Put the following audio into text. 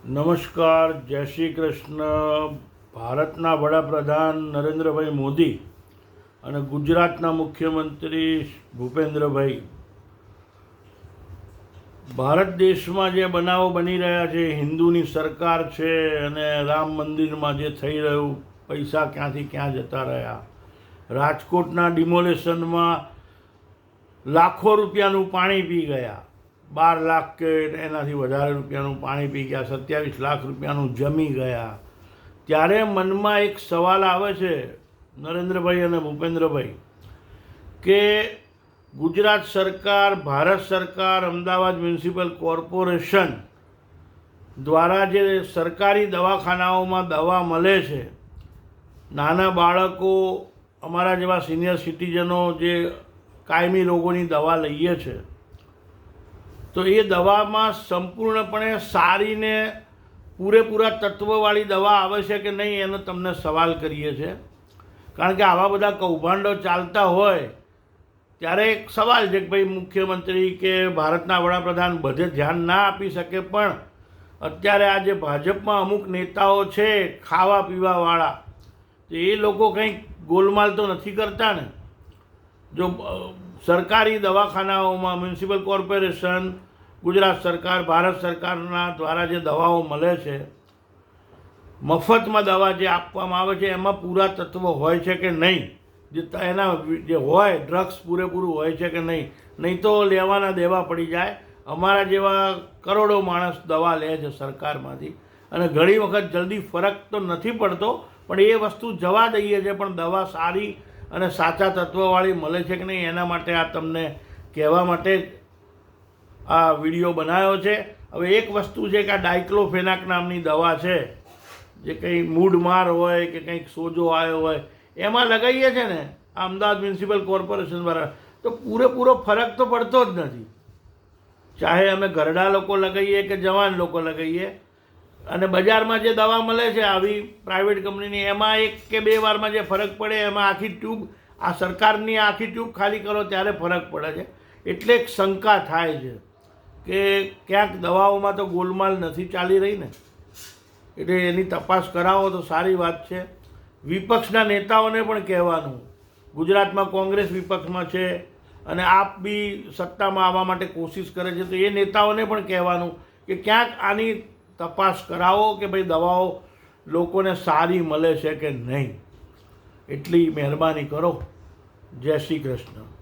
નમસ્કાર, જય શ્રી કૃષ્ણ. ભારતના વડાપ્રધાન નરેન્દ્રભાઈ મોદી અને ગુજરાતના મુખ્યમંત્રી ભૂપેન્દ્રભાઈ, ભારત દેશમાં જે બનાવો બની રહ્યા છે, હિન્દુની સરકાર છે અને રામ મંદિરમાં જે થઈ રહ્યું, પૈસા ક્યાંથી ક્યાં જતા રહ્યા, રાજકોટના ડિમોલેશનમાં લાખો રૂપિયાનું પાણી પી ગયા, 12 લાખ કે એનાથી વધારે રૂપિયાનું પાણી પી ગયા, 27 લાખ રૂપિયાનું જમી ગયા. ત્યારે મનમાં એક સવાલ આવે છે નરેન્દ્રભાઈ અને ભૂપેન્દ્રભાઈ કે ગુજરાત સરકાર, ભારત સરકાર, અમદાવાદ મ્યુનિસિપલ કોર્પોરેશન દ્વારા જે સરકારી દવાખાનાઓમાં દવા મળે છે, નાના બાળકો, અમારા જેવા સિનિયર સિટીઝનો જે કાયમી રોગોની દવા લઈએ છે, તો એ દવામાં સંપૂર્ણપણે સારી ને પૂરેપૂરા તત્વવાળી દવા આવે છે કે નહીં એનો તમને સવાલ કરીએ છીએ. કારણ કે આવા બધા કૌભાંડો ચાલતા હોય ત્યારે એક સવાલ છે કે ભાઈ મુખ્યમંત્રી કે ભારતના વડાપ્રધાન બધે ધ્યાન ના આપી શકે, પણ અત્યારે આ જે ભાજપમાં અમુક નેતાઓ છે ખાવા પીવાવાળા, તો એ લોકો કંઈક ગોલમાલ તો નથી કરતા ને? જો સરકારી દવાખાનાઓમાં મ્યુનિસિપલ કોર્પોરેશન, ગુજરાત સરકાર, ભારત સરકારના દ્વારા જે દવાઓ મળે છે, મફતમાં દવા જે આપવામાં આવે છે, એમાં પૂરા તત્વો હોય છે કે નહીં, જે એના જે હોય ડ્રગ્સ પૂરેપૂરું હોય છે કે નહીં? નહીં તો લેવાના દેવા પડી જાય. અમારા જેવા કરોડો માણસ દવા લે છે સરકારમાંથી અને ઘણી વખત જલ્દી ફરક તો નથી પડતો, પણ એ વસ્તુ જવા દઈએ છે, પણ દવા સારી અને સાચા તત્વવાળી મળે છે કે નહીં એના માટે આ તમને કહેવા માટે જ આ વિડીયો બનાવ્યો છે. હવે એક વસ્તુ છે કે આ ડાયક્લોફેનાક નામની દવા છે, જે કંઈ મૂડ માર હોય કે કંઈક સોજો આવ્યો હોય એમાં લગાવીએ છે ને આ અમદાવાદ મ્યુનિસિપલ કોર્પોરેશન દ્વારા, તો પૂરેપૂરો ફરક તો પડતો જ નથી. ચાહે અમે ઘરડા લોકો લગાવીએ કે જવાન લોકો લગાવીએ, અને બજારમાં જે દવા મળે છે આવી પ્રાઇવેટ કંપનીની, એમાં 1 કે 2 વારમાં જે ફરક પડે એમાં આખી ટ્યુબ, આ સરકારની આખી ટ્યુબ ખાલી કરો ત્યારે ફરક પડે છે. એટલે એક શંકા થાય છે કે ક્યાંક દવાઓમાં તો ગોલમાલ નથી ચાલી રહી ને, એટલે એની તપાસ કરાવો તો સારી વાત છે. વિપક્ષના નેતાઓને પણ કહેવાનું, ગુજરાતમાં કોંગ્રેસ વિપક્ષમાં છે અને આપ બી સત્તામાં આવવા માટે કોશિશ કરે છે, તો એ નેતાઓને પણ કહેવાનું કે ક્યાંક આની તપાસ કરાવો કે ભાઈ દવાઓ લોકોને સારી મળે છે કે નહીં. એટલી મહેરબાની કરો. જય શ્રી કૃષ્ણ.